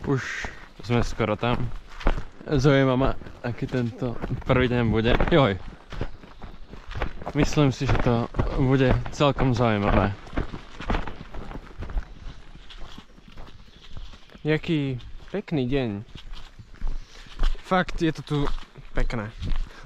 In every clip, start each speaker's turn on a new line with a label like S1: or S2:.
S1: Už sme skoro tam. Zaujíma ma, aký tento prvý deň bude. Joj. Myslím si, že to bude celkom zaujímavé.
S2: Jaký pekný deň. Fakt je to tu pekné.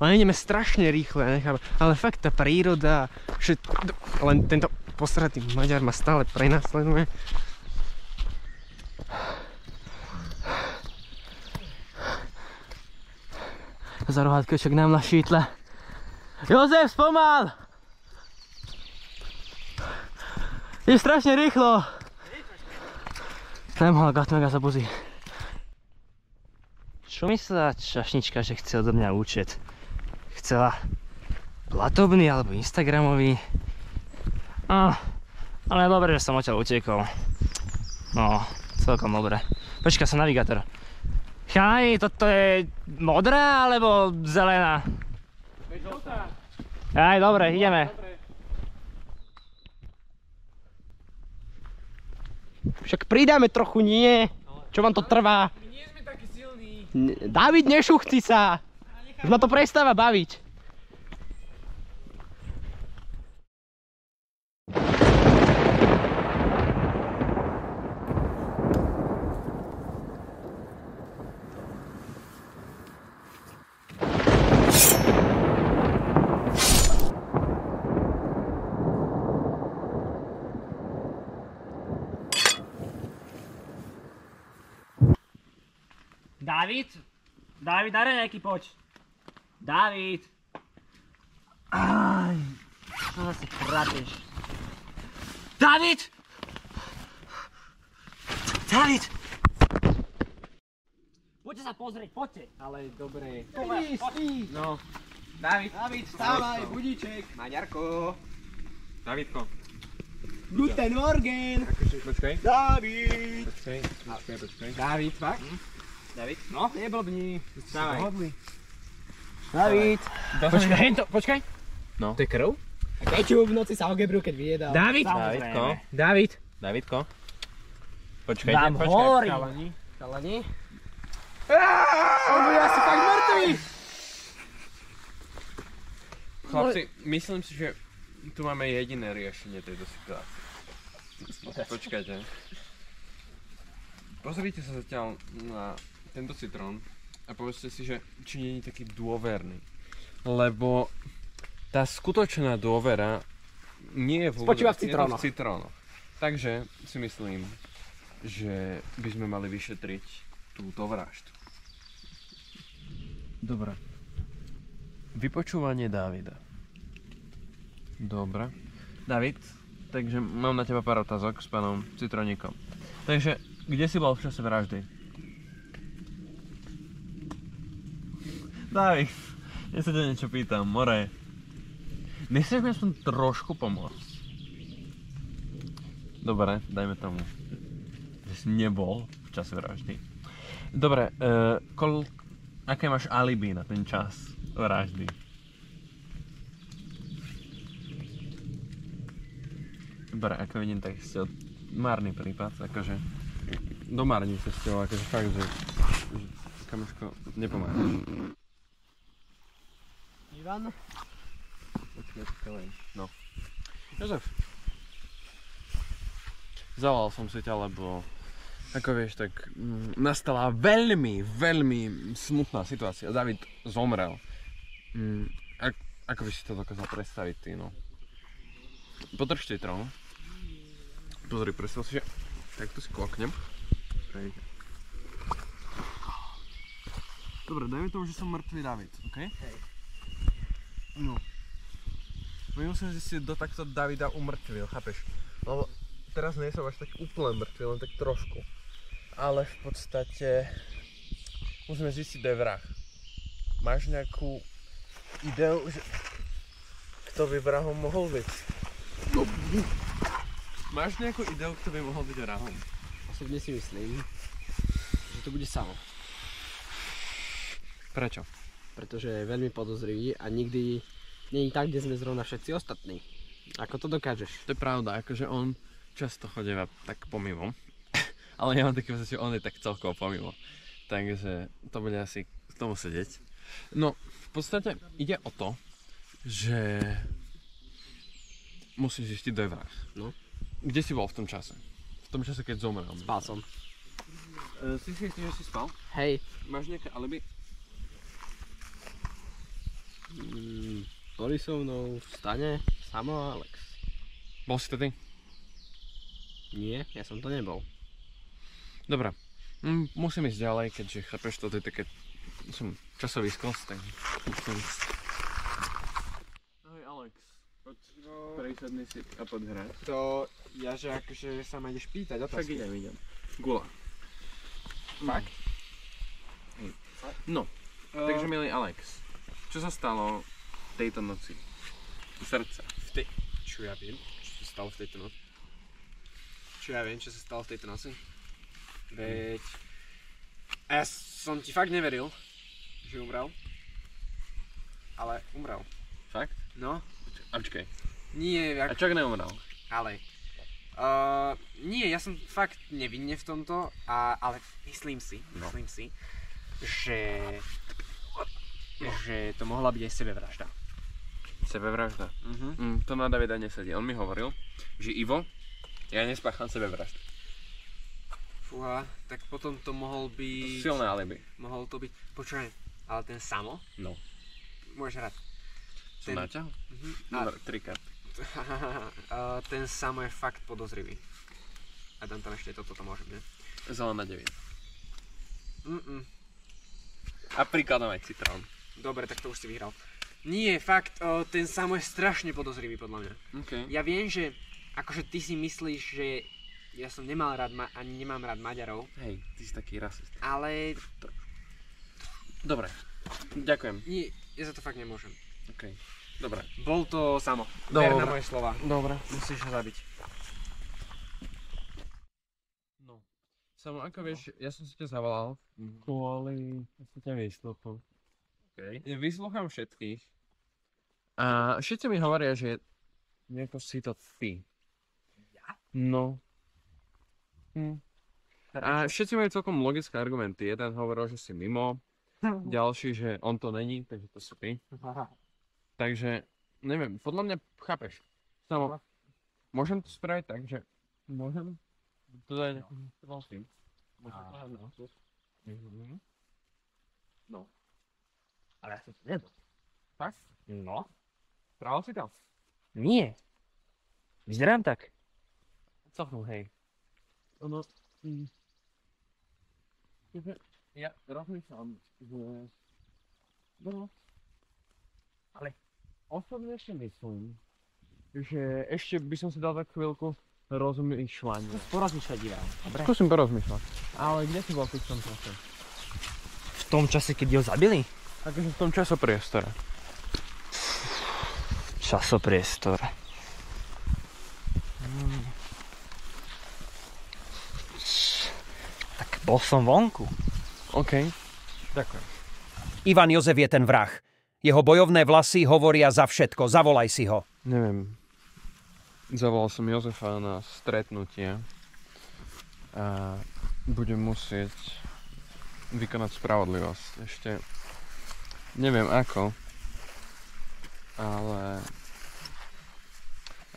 S2: Ale ideme strašne rýchle, nechápem. Ale fakt tá príroda, len tento posratý Maďar ma stále prenasleduje. Za rohátkočok nám našítla. Jozef, spomal! Je strašne rýchlo. Nemohla Gatmega za buzi.
S3: Čo myslela čašnička, že chce odo mňa účet? Chcela platobný alebo instagramový? Ale dobre, že som odtiaľ utekol. No, celkom dobre. Počkaj, som navigátor. Chalani, toto je modrá alebo zelená? Aj, dobre, ideme.
S2: Však pridáme trochu, nie? Čo vám to trvá?
S4: My nie sme takí silní.
S2: David, nešuchci sa! Už ma to prestáva baviť.
S3: David? David, daj nejaký poč. David! Aj, čo zase chrapeš? David! David! Poďte sa pozrieť, poďte!
S4: Ale dobre.
S2: Spí.
S4: No. David.
S2: David, vstávaj, budíček.
S4: Maďarko. Davidko.
S2: Guten Morgen.
S4: Počkaj.
S2: David.
S4: Počkaj.
S2: David, fakt?
S4: David?
S2: No, neblbni.
S4: Vstávaj.
S2: Dohodli. David.
S3: Počkaj.
S1: No.
S2: To je krv? A kečup v noci sa ogebru, keď vyjedal.
S4: David.
S3: Davidko.
S4: David.
S1: Davidko. Počkajte,
S3: Vám hovorím.
S2: Chalani. On bude asi fakt mŕtvý.
S1: Chlapci, myslím si, že tu máme jediné riešenie tejto situácie. Počkajte. Pozrite sa zatiaľ na tento citrón a povedzte si, že či nie je taký dôverný. Lebo tá skutočná dôvera nie je
S2: Spočíva v
S1: citrónoch. Takže si myslím, že by sme mali vyšetriť túto vraždu. Dobre. Vypočúvanie Davida. Dobre. David, takže mám na teba pár otázok s pánom Citroníkom. Takže, kde si bol v čase vraždy? David, ja sa ťa niečo pýtam, more. Nechceš mi aspoň trošku pomôcť? Dobre, dajme tomu, že si nebol v čase vraždy. Dobre, aké máš alibi na ten čas vraždy? Dobre, ako vidím, tak ste márny prípad, akože domárni sa s tebou, akože fakt, že kamoško, nepomáhaš.
S2: Ivan?
S1: Počkaj len, no. Jozef. Zavolal som si ťa, lebo ako vieš, tak nastala veľmi smutná situácia. David zomrel. Ako by si to dokázal predstaviť ty, no? Podrž citrón. Pozri, predstav si, že takto si kloknem. Dobre, dajme tomu, že som mŕtvý David, okej?
S2: Hej.
S1: No. Myslím, že si do takto Davida umrtvil, chápeš? Lebo teraz nie som až tak úplne mŕtvy, len tak trošku. Ale v podstate musíme zistiť, kto je vrah. Máš nejakú ideu, že kto by vrahom mohol byť? Máš nejakú ideu, kto by mohol byť vrahom?
S2: Osobne si myslím, že to bude Samo.
S1: Prečo?
S2: Pretože je veľmi podozrivý a nikdy nie je tak, kde sme zrovna všetci ostatní. Ako to dokážeš?
S1: To je pravda, akože on často chodíva tak pomimo. ale ja mám taký pocit, že on je tak celkovo pomimo. Takže to bude asi k tomu sedieť. No, v podstate ide o to, že musíš zistiť, kto je vrah.
S2: No.
S1: Kde si bol v tom čase? V tom čase, keď zomrel.
S2: Spal som.
S1: Si si istý, že si spal?
S2: Hej.
S1: Máš nejaké alibi?
S2: Boli so mnou v stane Samo Alex.
S1: Bol si to ty?
S2: Nie, ja som to nebol.
S1: Dobre. Musím ísť ďalej, keďže chápeš, toto je také... Som časový skos, tak musím ísť. Ahoj Alex. Poď prísadný si a poď hrať.
S2: To ja, že akože sa ma ideš pýtať otázky.
S1: idem. Gula.
S2: Fakt?
S1: No, takže milý Alex, čo sa stalo tejto noci? Srdca.
S2: Čo ja viem, čo sa stalo v tejto noci? Čo ja viem, čo sa stalo v tejto noci? Veď... A ja som ti fakt neveril, že umrel. Ale umrel.
S1: Fakt?
S2: No.
S1: A počkej.
S2: Nie,
S1: A čo ak neumrel?
S2: ale... nie, ja som fakt nevinne v tomto, ale myslím si, že to mohla byť aj sebevražda.
S1: Sebevražda? To na Davida nesedí. On mi hovoril, že Ivo, ja nespácham sebevraždu.
S2: Fúha, tak potom to mohol byť...
S1: Silné alibi.
S2: Mohol to byť... Počúvaj, ale ten Samo?
S1: No.
S2: Môžeš hrať.
S1: Som naťahol? Dobre, 3 karty.
S2: Ten Samo je fakt podozrivý. A dám tam ešte toto môžem, ne?
S1: Zelená 9. A prikladám aj citrón.
S2: Dobre, tak to už si vyhral. Nie, fakt, ten Samo je strašne podozrivý podľa mňa.
S1: Okay.
S2: Ja viem, že akože ty si myslíš, že ja som nemal rád, ani nemám rád Maďarov.
S1: Hej, ty si taký rasist.
S2: Ale...
S1: Dobre, ďakujem.
S2: Nie, ja za to fakt nemôžem.
S1: OK, dobre.
S2: Bol to Samo.
S1: Dobre.
S2: Ver na moje slova.
S1: Dobre.
S2: Musíš ho zabiť.
S1: No. Samo, ako vieš, ja som si ťa zavolal kvôli... Ja som ťa vyslúchol.
S3: Okay.
S1: Ja vyslúcham všetkých. A všetci mi hovoria, že nejako si to ty.
S3: Ja?
S1: No. A všetci majú celkom logické argumenty. Jeden hovoril, že si mimo, ďalší, že on to není, takže to si ty. Takže, neviem, podľa mňa chápeš. Samo, môžem to spraviť tak, že môžem to dať vlastným. No.
S3: Ale ja som to nedal.
S1: Tak?
S3: No.
S1: Spravil si to?
S3: Nie. Vyzerám tak.
S1: Celkom, hej. Ono... Ja rozmýšľam, že... No... Ale osobne ešte myslím, že ešte by som si dal tak chvíľku rozmýšľania.
S3: Porozmýšľať divám. Dobre.
S1: Skúsim porozmýšľať. Ale kde si bol v tom čase?
S3: V tom čase, keď ho zabili?
S1: Akože v tom časopriestore.
S3: Časopriestor. Tak bol som vonku.
S1: OK. Ďakujem.
S5: Ivan Jozef je ten vrah. Jeho bojovné vlasy hovoria za všetko. Zavolaj si ho.
S1: Neviem. Zavolal som Jozefa na stretnutie a budem musieť vykonať spravodlivosť. Ešte neviem ako, ale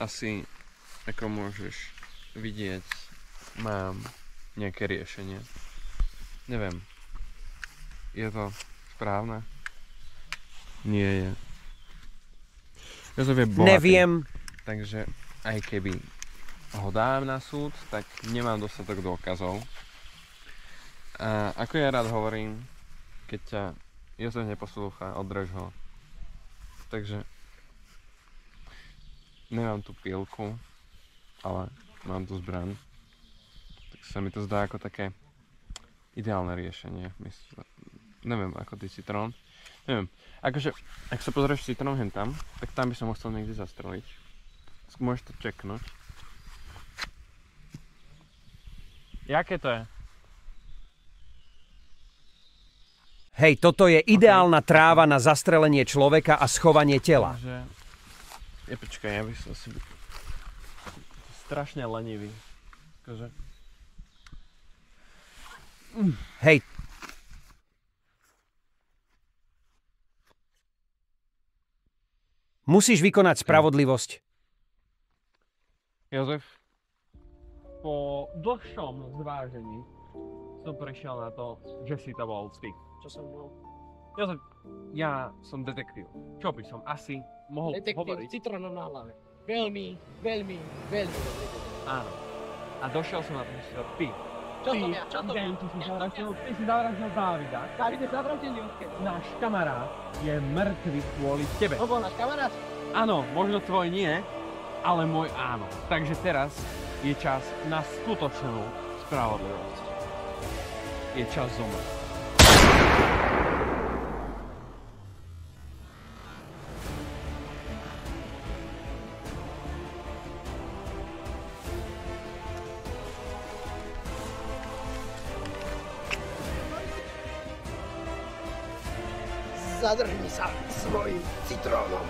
S1: asi ako môžeš vidieť, mám nejaké riešenie. Neviem. Je to správne? Nie je. Jozef je bohatý.
S5: Neviem.
S1: Takže aj keby ho dám na súd, tak nemám dostatok dôkazov. A ako ja rád hovorím, keď ťa Jozef neposlúcha, odrež ho. Takže nemám tú pilku, ale mám tu zbraň. Tak sa mi to zdá ako také ideálne riešenie. Neviem, ako ty Citrón. Neviem, akože, ak sa pozrieš Citrón hen tam, tak tam by som ho chcel niekde zastreliť. Môžeš to čeknúť. Jaké to je?
S5: Hej, toto je ideálna tráva na zastrelenie človeka a schovanie tela.
S1: Takže... počkaj, ja by som si... Strašne lenivý. Akože...
S5: Hej, musíš vykonať spravodlivosť.
S1: Jozef, po dlhšom zvážení som prišiel na to, že si to bol ty.
S2: Čo som bol?
S1: Jozef, ja som detektív. Čo by som asi mohol hovoriť?
S2: citrónom na hlave. Veľmi, veľmi, veľmi dobrý detektív.
S1: Áno. A došiel som na to, že si to ty.
S2: Čo som ja? Čo som ja?
S1: Ty si zavraždil Dávida.
S2: Davide, zavraždili odkiaľ.
S1: Náš kamarát je mŕtvy kvôli tebe.
S2: To bol náš kamarát?
S1: Áno, možno tvoj nie, ale môj áno. Takže teraz je čas na skutočnú spravodlivosť. Je čas zomrieť.
S2: Zadrhni sa svojim citrónom.